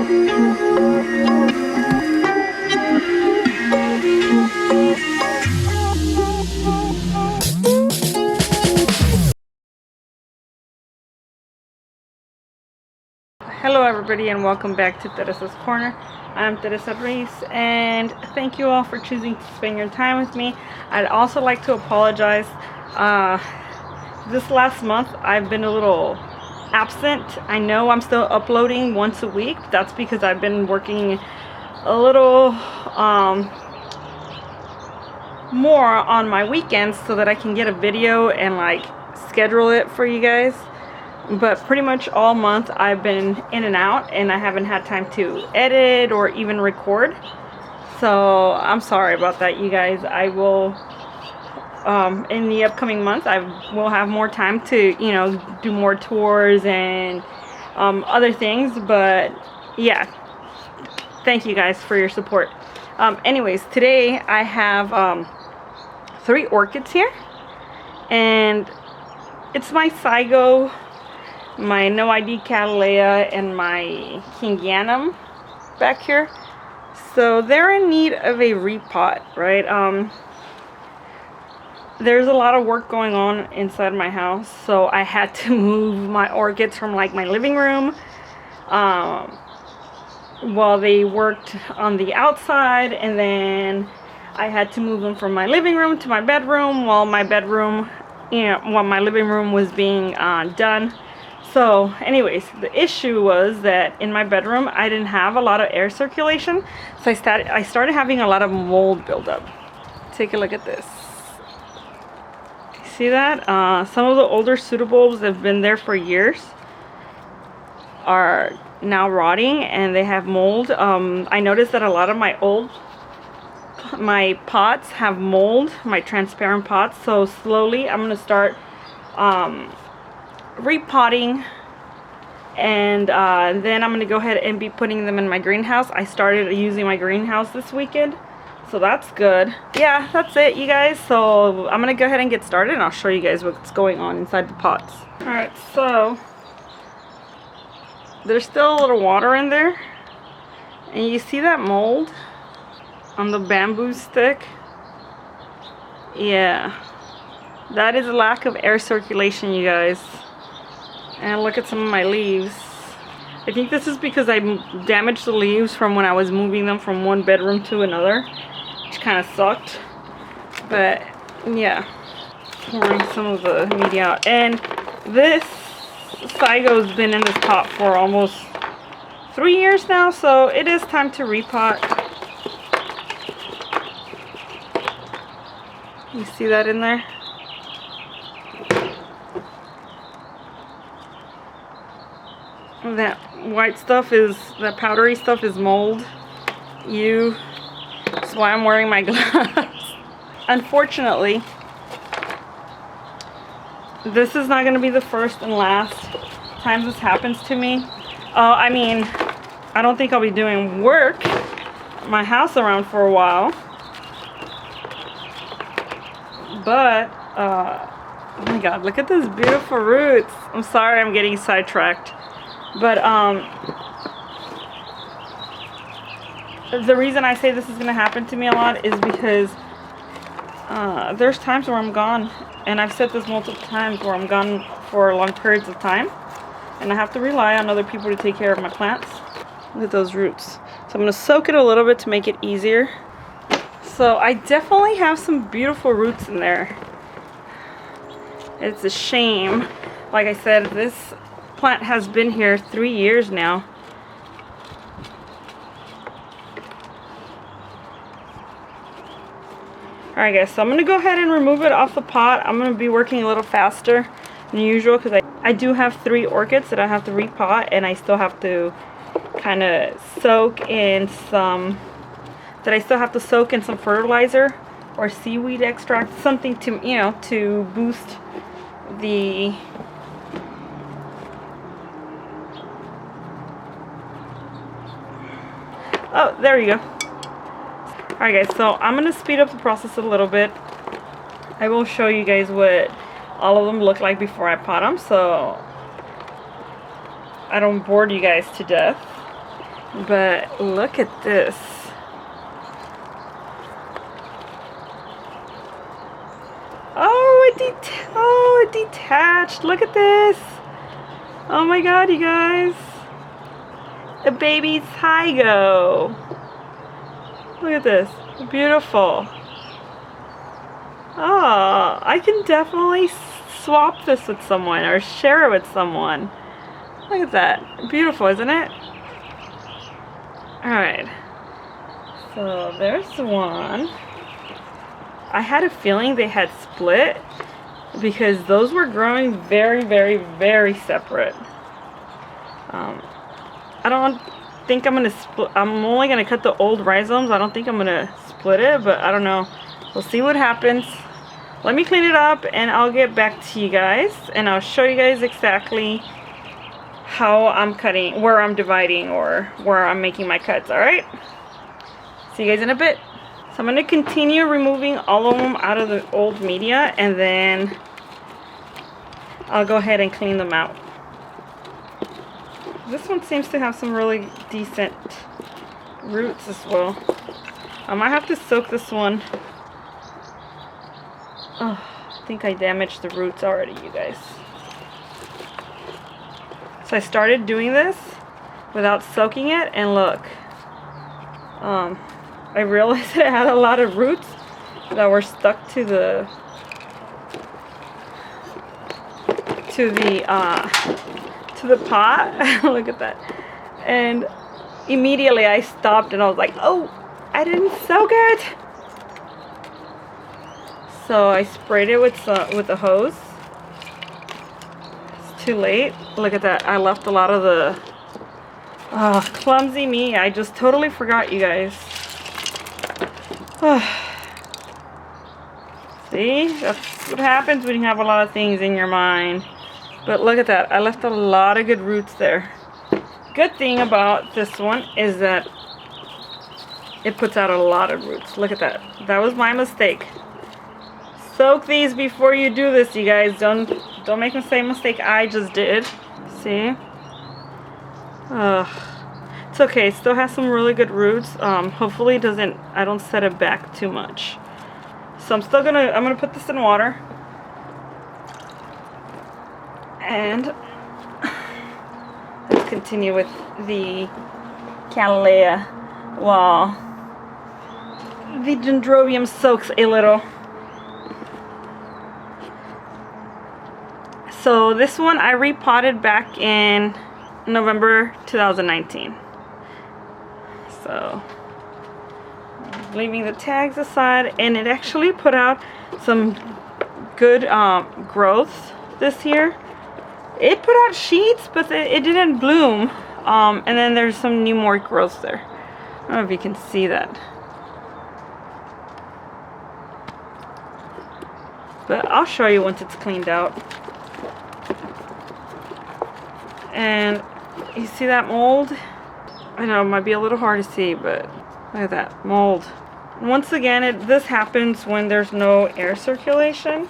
Hello everybody and welcome back to Teresa's Corner. I'm Teresa and thank you all for choosing to spend your time with me. I'd also like to apologize. This last month I've been a little absent. I know I'm still uploading once a week. That's because I've been working a little more on my weekends so that I can get a video and like schedule it for you guys. But pretty much all month I've been in and out and I haven't had time to edit or even record. So I'm sorry about that, you guys. I will in the upcoming month I will have more time to, you know, do more tours and other things. But yeah, thank you guys for your support. Anyways, today I have 3 orchids here, and it's my Saigo, my No ID Cattleya, and my Kingianum back here. So they're in need of a repot, right? There's a lot of work going on inside my house, so I had to move my orchids from like my living room while they worked on the outside, and then I had to move them from my living room to my bedroom while my bedroom, while my living room was being done. So anyways, the issue was that in my bedroom I didn't have a lot of air circulation, so I started having a lot of mold buildup. Take a look at this. See that? Some of the older pseudobulbs that have been there for years are now rotting and they have mold. I noticed that a lot of my pots have mold, my transparent pots. So slowly I'm gonna start repotting, and then I'm gonna go ahead and be putting them in my greenhouse. I started using my greenhouse this weekend, so that's good. Yeah, that's it, you guys. So I'm gonna go ahead and get started and I'll show you guys what's going on inside the pots. Alright, so there's still a little water in there, and you see that mold on the bamboo stick? Yeah, that is a lack of air circulation, you guys. And look at some of my leaves. I think this is because I damaged the leaves from when I was moving them from one bedroom to another, which kind of sucked. But yeah, pouring some of the media out. And this Saigo's been in this pot for almost 3 years now, so it is time to repot. You see that in there? That white stuff is, that powdery stuff is mold. That's why I'm wearing my gloves. Unfortunately, this is not going to be the first and last time this happens to me. I mean, I don't think I'll be doing my house around for a while. But, oh my god, look at those beautiful roots. I'm sorry I'm getting sidetracked. But the reason I say this is going to happen to me a lot is because there's times where I'm gone, and I've said this multiple times, where I'm gone for long periods of time, and I have to rely on other people to take care of my plants. Look at those roots. So I'm going to soak it a little bit to make it easier. So I definitely have some beautiful roots in there. It's a shame. Like I said, this plant has been here 3 years now. Alright guys, so I'm going to go ahead and remove it off the pot. I'm going to be working a little faster than usual because I do have 3 orchids that I have to repot, and I still have to kind of soak in some fertilizer or seaweed extract, something to, to boost the oh, there you go. Alright guys, so I'm going to speed up the process a little bit. I will show you guys what all of them look like before I pot them, so I don't bore you guys to death. But look at this. Oh, it detached. Look at this. Oh my god, you guys. A baby Tygo. Look at this. Beautiful. Oh, I can definitely swap this with someone or share it with someone. Look at that. Beautiful, isn't it? Alright. So there's one. I had a feeling they had split because those were growing very, very, very separate. I don't think I'm gonna split. I'm only gonna cut the old rhizomes. I don't think I'm gonna split it, but I don't know. We'll see what happens. Let me clean it up and I'll get back to you guys and I'll show you guys exactly how I'm cutting, where I'm dividing or where I'm making my cuts. Alright? See you guys in a bit. So I'm going to continue removing all of them out of the old media and then I'll go ahead and clean them out. This one seems to have some really decent roots as well. I might have to soak this one. Oh, I think I damaged the roots already, you guys. So I started doing this without soaking it and look. I realized it had a lot of roots that were stuck to the pot. Look at that. And immediately I stopped and I was like, oh, I didn't soak it. So I sprayed it with a hose. It's too late. Look at that. I left a lot of the clumsy me. I just totally forgot, you guys. See? That's what happens when you have a lot of things in your mind. But look at that. I left a lot of good roots there. Good thing about this one is that it puts out a lot of roots. Look at that. That was my mistake. Soak these before you do this, you guys. Don't make the same mistake I just did. See? It's okay. It still has some really good roots. Hopefully I don't set it back too much. So I'm gonna put this in water. And let's continue with the Cattleya while the Dendrobium soaks a little. So this one I repotted back in November 2019. So leaving the tags aside, and it actually put out some good growth this year. It put out sheets, but it didn't bloom. And then there's some more growth there. I don't know if you can see that. But I'll show you once it's cleaned out. And you see that mold? I know it might be a little hard to see, but look at that mold. Once again, this happens when there's no air circulation.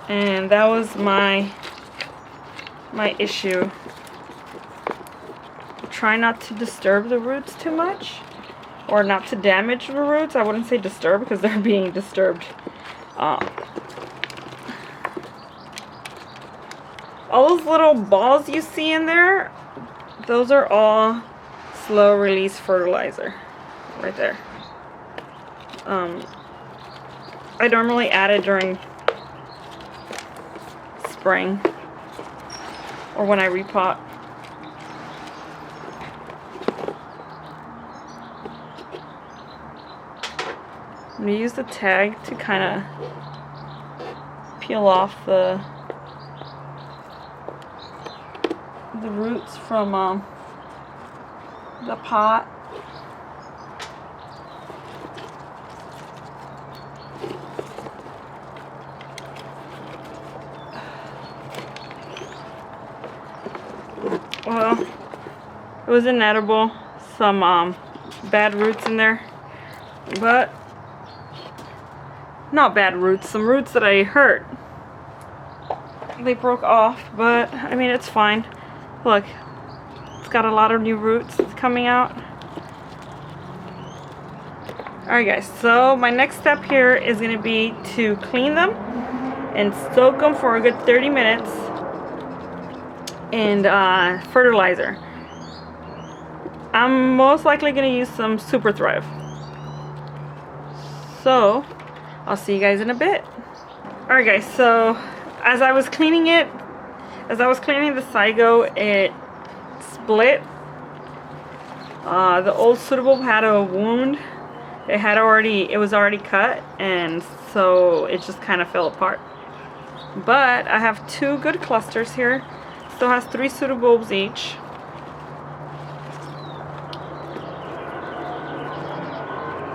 And that was my issue. Try not to disturb the roots too much, or not to damage the roots. I wouldn't say disturb because they're being disturbed. All those little balls you see in there, those are all slow release fertilizer right there. I normally add it during spring or when I repot. I'm going to use the tag to kind of peel off the roots from the pot. Well, it was inedible. Some bad roots in there, but not bad roots, some roots that I hurt. they broke off, but I mean, it's fine. Look, it's got a lot of new roots coming out. Alright guys, so my next step here is going to be to clean them and soak them for a good 30 minutes in fertilizer. I'm most likely going to use some Super Thrive. So, I'll see you guys in a bit. Alright guys, so as I was cleaning the Saigo, it split. The old Suitable had a wound. It was already cut, and so it just kind of fell apart. But I have 2 good clusters here. Still has 3 pseudobulbs each.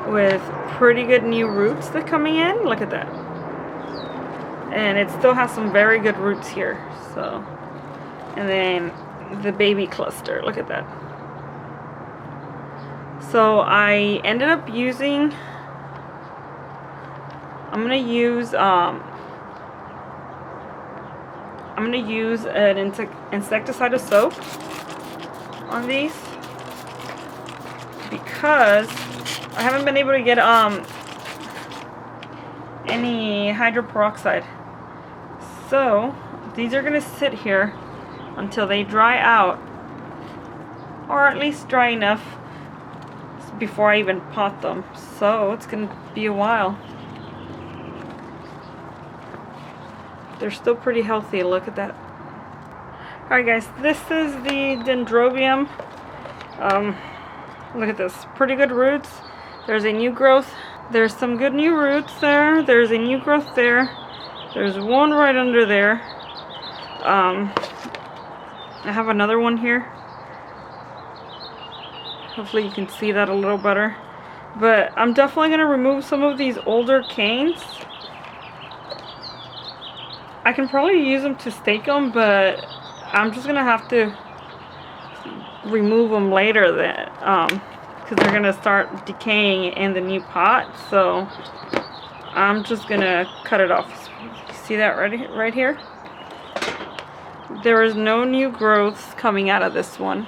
With pretty good new roots that are coming in. Look at that. And it still has some very good roots here. So, and then the baby cluster. Look at that. So I ended up using, I'm gonna use an insecticidal soap on these because I haven't been able to get any hydroperoxide. So these are gonna sit here until they dry out, or at least dry enough before I even pot them. So it's gonna be a while. They're still pretty healthy. Look at that. Alright guys, this is the dendrobium. Look at this, pretty good roots. There's a new growth. There's some good new roots there. There's a new growth there. There's one right under there. I have another one here. Hopefully you can see that a little better. But I'm definitely going to remove some of these older canes. I can probably use them to stake them, but I'm just going to have to remove them later because they're going to start decaying in the new pot. So I'm just going to cut it off. See that right here? There is no new growth coming out of this one.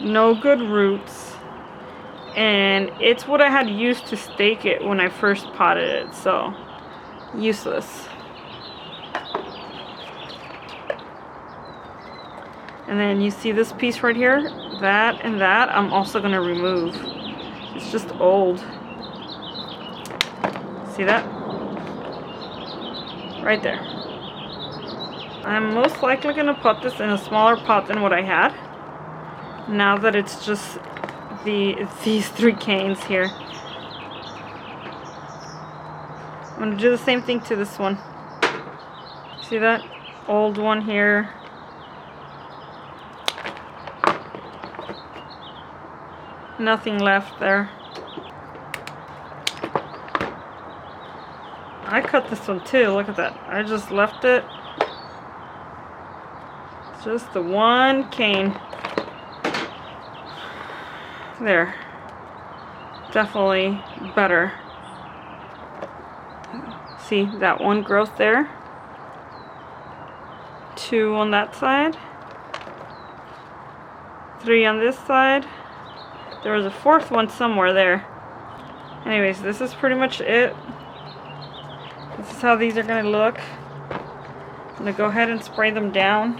No good roots, and it's what I had used to stake it when I first potted it, so useless. And then you see this piece right here, that and that I'm also going to remove. It's just old. See that? Right there. I'm most likely going to put this in a smaller pot than what I had. Now that it's just these 3 canes here. I'm going to do the same thing to this one. See that? Old one here. Nothing left there. I cut this one too, look at that. I just left it. Just the one cane. There. Definitely better. See that one growth there? 2 on that side. 3 on this side. There was a 4th one somewhere there. Anyways, this is pretty much it. This is how these are going to look. I'm going to go ahead and spray them down.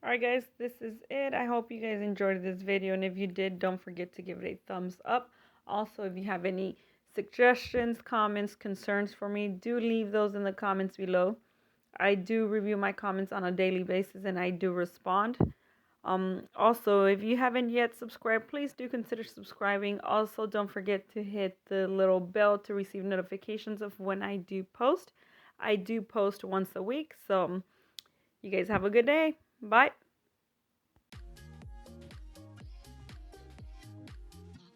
Alright guys, this is it. I hope you guys enjoyed this video, and if you did, don't forget to give it a thumbs up. Also, if you have any suggestions, comments, concerns for me, do leave those in the comments below. I do review my comments on a daily basis, and I do respond. Also, if you haven't yet subscribed, please do consider subscribing. Also, don't forget to hit the little bell to receive notifications of when I do post. I do post once a week, so you guys have a good day. Bye.